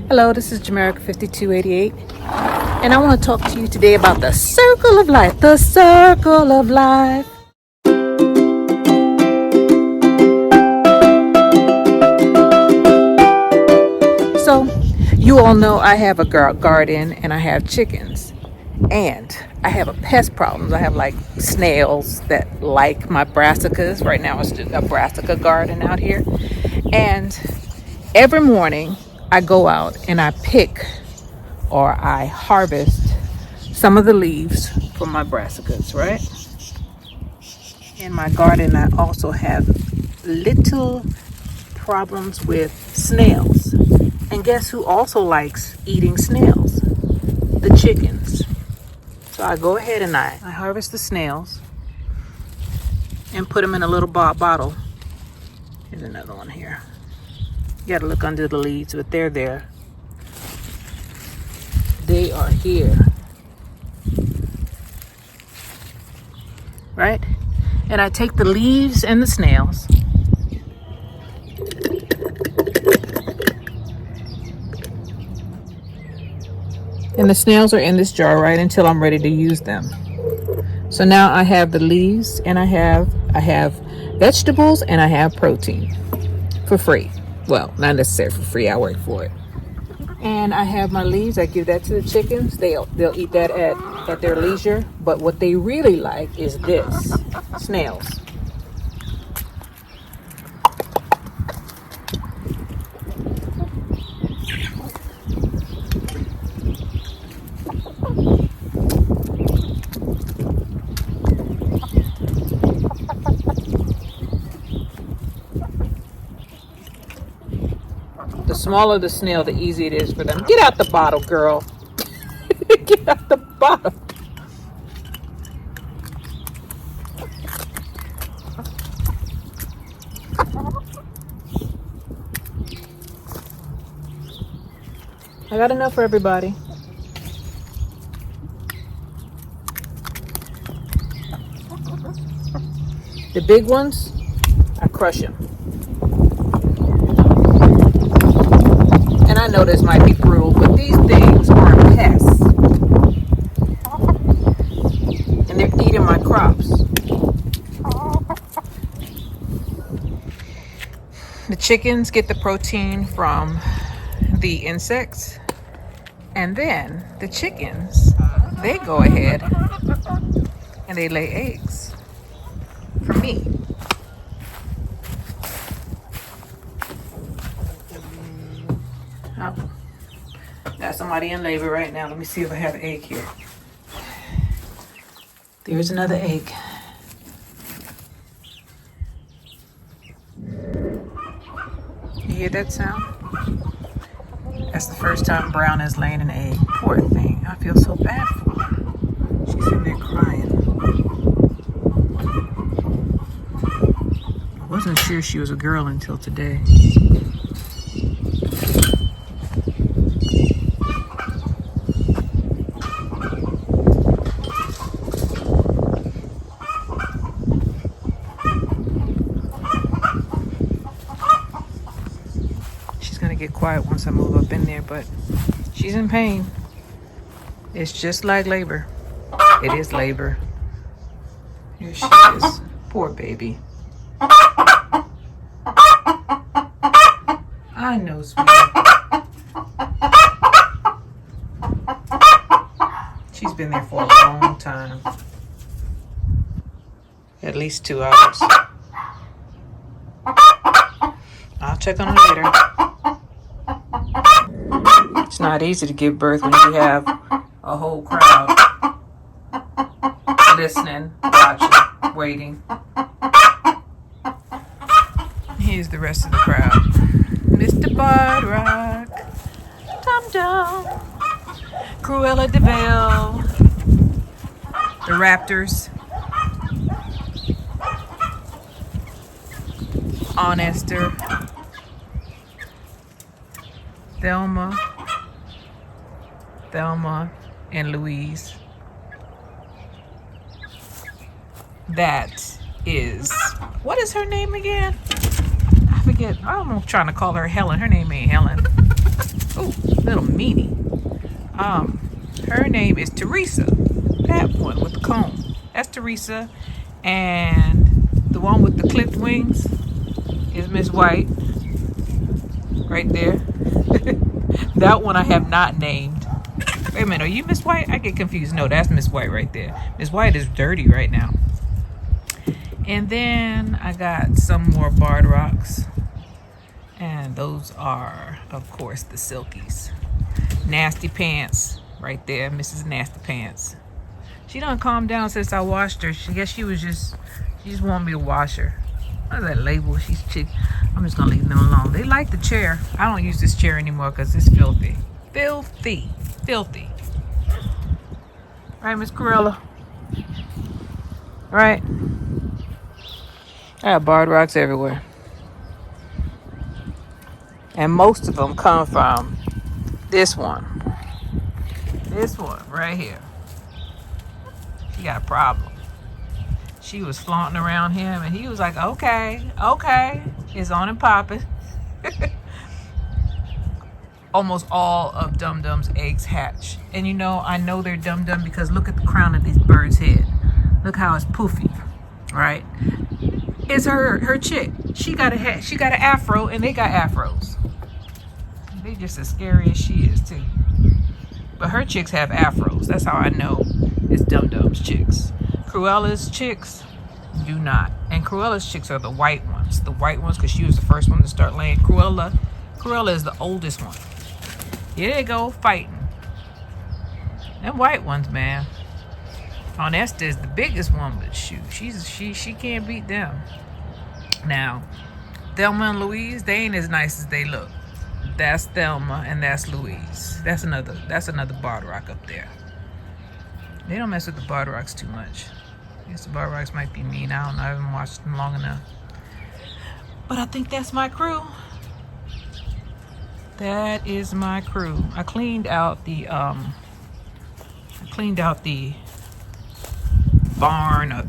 Hello, this is Jamerica 5288, and I want to talk to you today about the circle of life. The circle of life. So, you all know I have a garden and I have chickens, and I have a pest problems. I have like snails that like my brassicas. Right now it's just a brassica garden out here, and every morning I go out and I pick or I harvest some of the leaves from my brassicas, right? In my garden, I also have little problems with snails. And guess who also likes eating snails? The chickens. So I go ahead and I harvest the snails and put them in a little bottle. Here's another one here. You gotta look under the leaves, but they're there. They are here. Right? And I take the leaves and the snails and the snails are in this jar right until I'm ready to use them. So now I have the leaves and I have vegetables and I have protein for free. Well, not necessarily for free, I work for it. And I have my leaves. I give that to the chickens. They'll eat that at their leisure. But what they really like is this, snails. The smaller the snail, the easier it is for them. Get out the bottle, girl. Get out the bottle. I got enough for everybody. The big ones, I crush them. And I know this might be brutal, but these things are pests. And they're eating my crops. The chickens get the protein from the insects. And then the chickens, they go ahead and they lay eggs for me. Oh, got somebody in labor right now. Let me see if I have an egg here. There's another egg. You hear that sound? That's the first time Brown has laid an egg. Poor thing. I feel so bad for her. She's in there crying. I wasn't sure she was a girl until today. Get quiet once I move up in there, but she's in pain. It's just like labor. It is labor. Here she is. Poor baby. I know, sweetie. She's been there for a long time. At least 2 hours. I'll check on her later. It's not easy to give birth when you have a whole crowd listening, watching, waiting. Here's the rest of the crowd. Mr. Bud Rock, Tom Dum, Cruella de Vil, the Raptors, Aunt Esther, Thelma and Louise. That is, what is her name again? I forget. I'm trying to call her Helen. Her name ain't Helen. Oh, Her name is Teresa. That one with the comb. That's Teresa. And the one with the clipped wings is Miss White. Right there. That one I have not named. Wait a minute, are you Miss White? I get confused. No, that's Miss White right there. Miss White is dirty right now. And then I got some more barred rocks. And those are, of course, the silkies. Nasty Pants right there, Mrs. Nasty Pants. She done calmed down since I washed her. She just wanted me to wash her. What is that label? She's chick. I'm just gonna leave them alone. They like the chair. I don't use this chair anymore because it's filthy. Filthy. Filthy. Right, Miss Corella? Right? I have barred rocks everywhere. And most of them come from this one. This one right here. She got a problem. She was flaunting around him and he was like, okay, it's on and popping. Almost all of Dum Dum's eggs hatch. And you know, I know they're Dum Dum because look at the crown of this bird's head. Look how it's poofy, right? It's her chick. She got an afro and they got afros. They just as scary as she is too. But her chicks have afros. That's how I know it's Dum Dum's chicks. Cruella's chicks do not. And Cruella's chicks are the white ones. The white ones because she was the first one to start laying. Cruella is the oldest one. Here they go fighting. Them white ones, man. Oh, Nesta's the biggest one, but shoot, she can't beat them. Now, Thelma and Louise, they ain't as nice as they look. That's Thelma and that's Louise. That's another barred rock up there. They don't mess with the barred rocks too much. I guess the barred rocks might be mean. I don't know. I haven't watched them long enough. But I think that's my crew. That is my crew. I cleaned out the barn or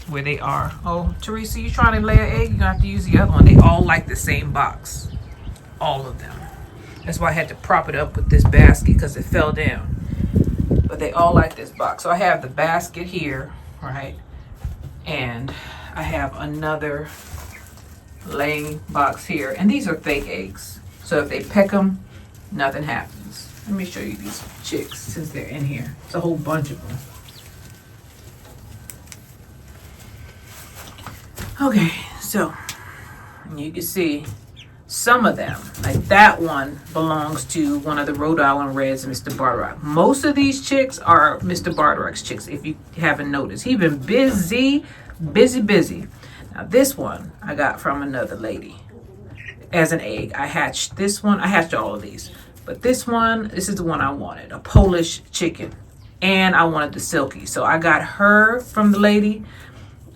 where they are. Oh, Teresa, you trying to lay an egg? You're gonna have to use the other one. They all like the same box. All of them. That's why I had to prop it up with this basket because it fell down. But they all like this box. So I have the basket here, right? And I have another laying box here. And these are fake eggs. So if they peck them, nothing happens. Let me show you these chicks since they're in here. It's a whole bunch of them. Okay, so you can see some of them, like that one belongs to one of the Rhode Island Reds, Mr. Bardock. Most of these chicks are Mr. Bardock's chicks, if you haven't noticed. He's been busy. Now this one I got from another lady as an egg. I hatched this one. I hatched all of these. But this is the one I wanted, a Polish chicken. And I wanted the silky. So I got her from the lady.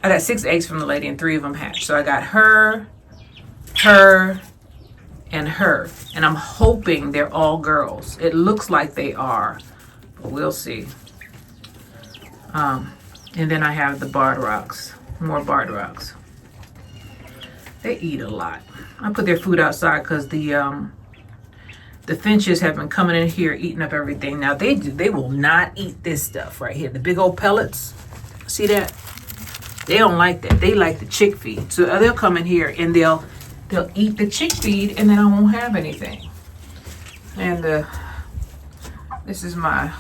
I got 6 eggs from the lady and 3 of them hatched. So I got her, and her. And I'm hoping they're all girls. It looks like they are, but we'll see. And then I have the barred rocks, more barred rocks. They eat a lot. I put their food outside because the finches have been coming in here eating up everything. Now they will not eat this stuff right here, the big old pellets. See that? They don't like that. They like the chick feed. So they'll come in here and they'll eat the chick feed and then I won't have anything. And this is my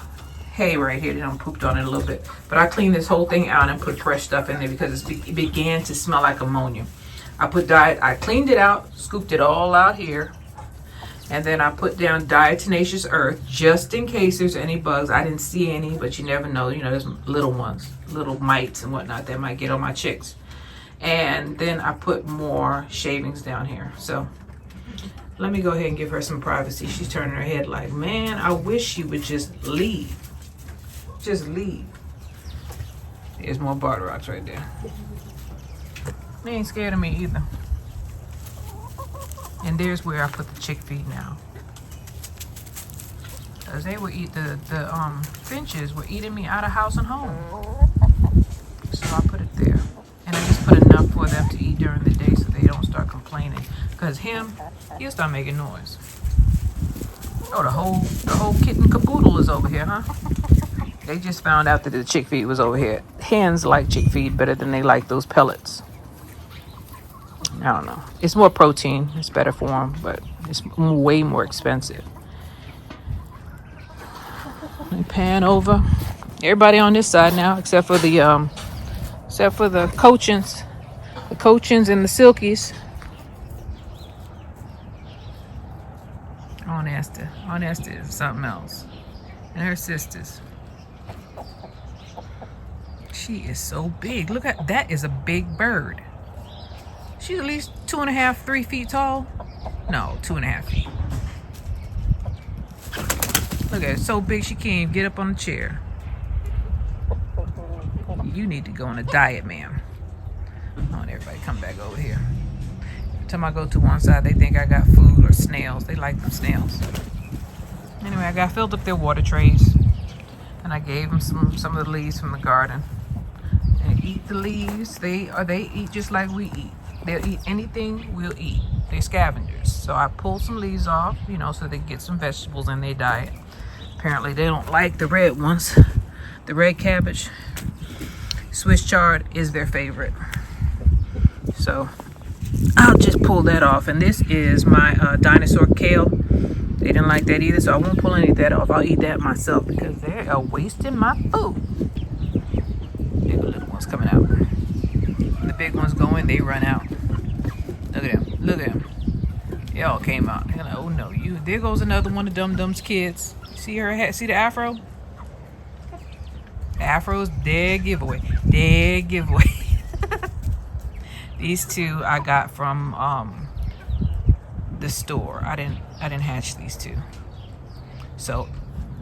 hay right here. They done pooped on it a little bit. But I cleaned this whole thing out and put fresh stuff in there because it began to smell like ammonia. I cleaned it out, scooped it all out here. And then I put down diatomaceous earth just in case there's any bugs. I didn't see any, but you never know. You know, there's little ones, little mites and whatnot that might get on my chicks. And then I put more shavings down here. So let me go ahead and give her some privacy. She's turning her head like, man, I wish she would just leave. Just leave. There's more barred rocks right there. They ain't scared of me either. And there's where I put the chick feed now. Because they would eat, the finches were eating me out of house and home. So I put it there. And I just put enough for them to eat during the day so they don't start complaining. Because he'll start making noise. Oh, the whole kitten caboodle is over here, huh? They just found out that the chick feed was over here. Hens like chick feed better than they like those pellets. I don't know. It's more protein. It's better for them, but it's way more expensive. And pan over. Everybody on this side now, except for the cochins, and the silkies. Aunt Esther is something else, and her sisters. She is so big. Look at that. Is a big bird. She's at least 2.5, 3 feet tall. No, 2.5 feet. Look at her, so big she can't even get up on the chair. You need to go on a diet, ma'am. I want everybody come back over here. Every time I go to one side, they think I got food or snails. They like them snails. Anyway, I filled up their water trays, and I gave them some of the leaves from the garden. And eat the leaves. They eat just like we eat. They'll eat anything we'll eat. They're scavengers. So I pulled some leaves off, so they get some vegetables in their diet. Apparently they don't like the red ones. The red cabbage, Swiss chard is their favorite. So I'll just pull that off. And this is my dinosaur kale. They didn't like that either, so I won't pull any of that off. I'll eat that myself because they are wasting my food. There the little ones coming out. When the big ones go in, they run out. Look at them. Look at them. They all came out. They're like, oh no, there goes another one of Dum Dum's kids. See her? See the afro? The afro's dead giveaway. Dead giveaway. These two I got from the store. I didn't hatch these two. So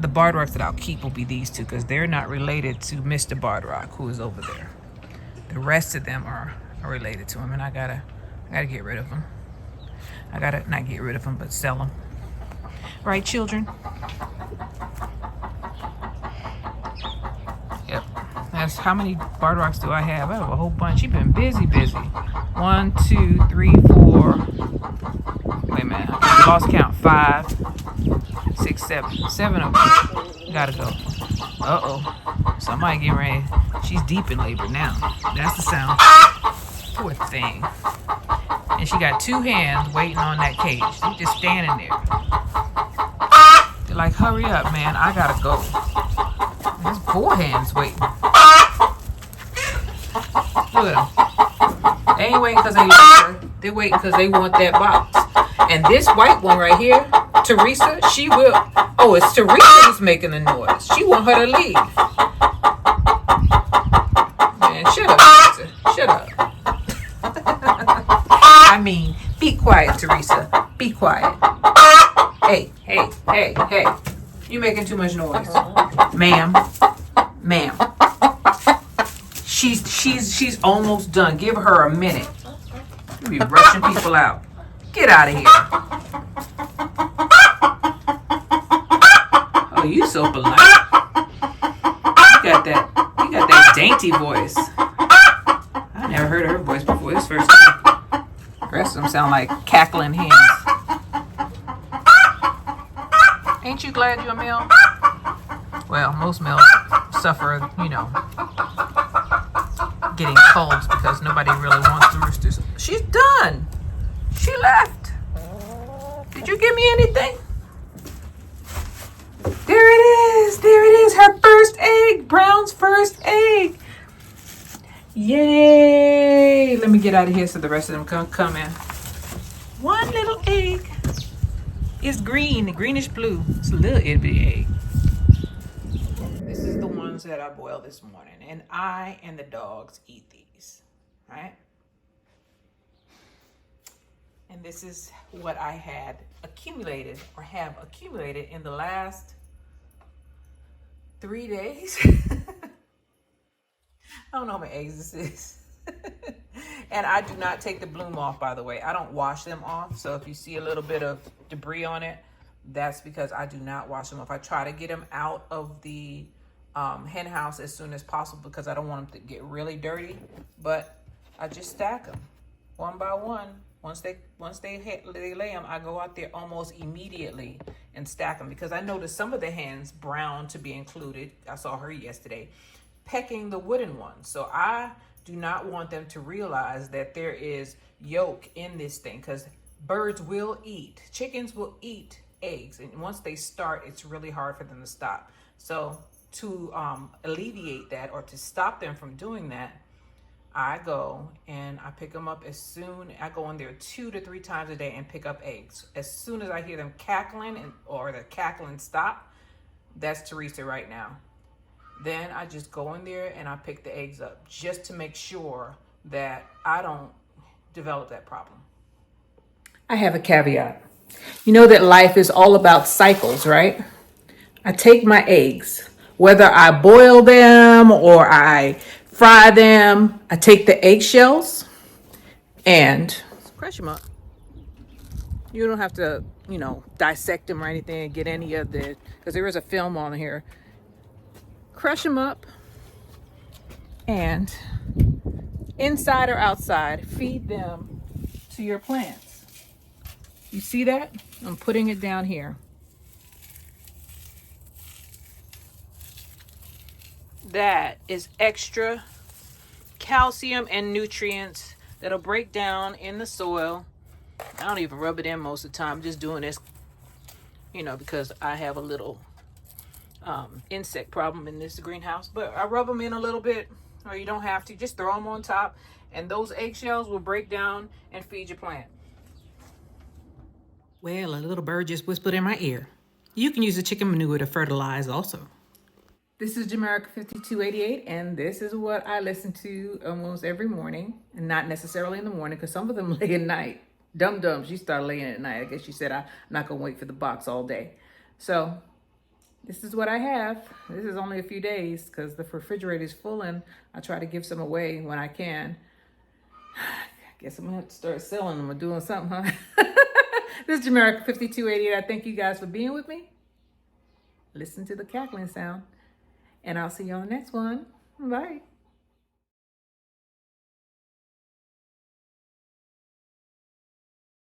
the barred rocks that I'll keep will be these two because they're not related to Mr. Barred Rock, who is over there. The rest of them are related to him, and I gotta get rid of them. I gotta not get rid of them, but sell them. Right, children? Yep. That's how many barred rocks do I have? I have a whole bunch. You've been busy. 1, 2, 3, 4. Wait a minute. I lost count. 5, 6, 7. 7 of them. Gotta go. Uh-oh. Somebody getting ready. She's deep in labor now. That's the sound. Poor thing. And she got 2 hands waiting on that cage. She's just standing there. They're like, hurry up, man. I gotta go. There's 4 hands waiting. Look at them. They ain't waiting because they like her. They're waiting because they want that box. And this white one right here, Teresa, she will. Oh, it's Teresa who's making the noise. She want her to leave. Man, shut up, Teresa. Shut up. I mean, be quiet, Teresa. Be quiet. Hey. You making too much noise. Ma'am. She's almost done. Give her a minute. You be rushing people out. Get out of here. Oh, you so polite. You got that dainty voice. I never heard her voice before. This first time. The rest of them sound like cackling hens. Ain't you glad you're a male? Well, most males suffer, getting colds because nobody really wants the roosters. She's done. She left. Did you give me anything? There it is. Her first egg. Brown's first egg. Yay. Let me get out of here so the rest of them can come in. One little egg. It's green, greenish blue. It's a little itty bitty egg. This is the ones that I boiled this morning. And I and the dogs eat these. Right? And this is what I have accumulated in the last 3 days. I don't know how many eggs this is. And I do not take the bloom off, by the way. I don't wash them off. So if you see a little bit of debris on it, that's because I do not wash them off. I try to get them out of the hen house as soon as possible because I don't want them to get really dirty. But I just stack them one by one They lay them, I go out there almost immediately and stack them, because I noticed some of the hens, brown to be included, I saw her yesterday, pecking the wooden ones. So I do not want them to realize that there is yolk in this thing, because birds will eat, chickens will eat eggs, and once they start, it's really hard for them to stop. So to alleviate that, or to stop them from doing that, I go and I pick them up I go in there 2 to 3 times a day and pick up eggs. As soon as I hear them cackling or the cackling stop, that's Teresa right now. Then I just go in there and I pick the eggs up, just to make sure that I don't develop that problem. I have a caveat. You know that life is all about cycles, right? I take my eggs, whether I boil them or I fry them, I take the eggshells and crush them up. You don't have to, dissect them or anything and get any of the, because there is a film on here. Crush them up and inside or outside, feed them to your plants. You see that? I'm putting it down here. That is extra calcium and nutrients that'll break down in the soil. I don't even rub it in most of the time. I'm just doing this, because I have a little insect problem in this greenhouse. But I rub them in a little bit, or you don't have to. Just throw them on top, and those eggshells will break down and feed your plant. Well, a little bird just whispered in my ear. You can use the chicken manure to fertilize also. This is Jamerica 5288, and this is what I listen to almost every morning, and not necessarily in the morning, because some of them lay at night. Dum-dum, she started laying at night. I guess she said, I'm not going to wait for the box all day. So this is what I have. This is only a few days, because the refrigerator is full, and I try to give some away when I can. I guess I'm going to have to start selling them or doing something, huh? This is Jamerica 5288. I thank you guys for being with me. Listen to the cackling sound. And I'll see you on the next one. Bye.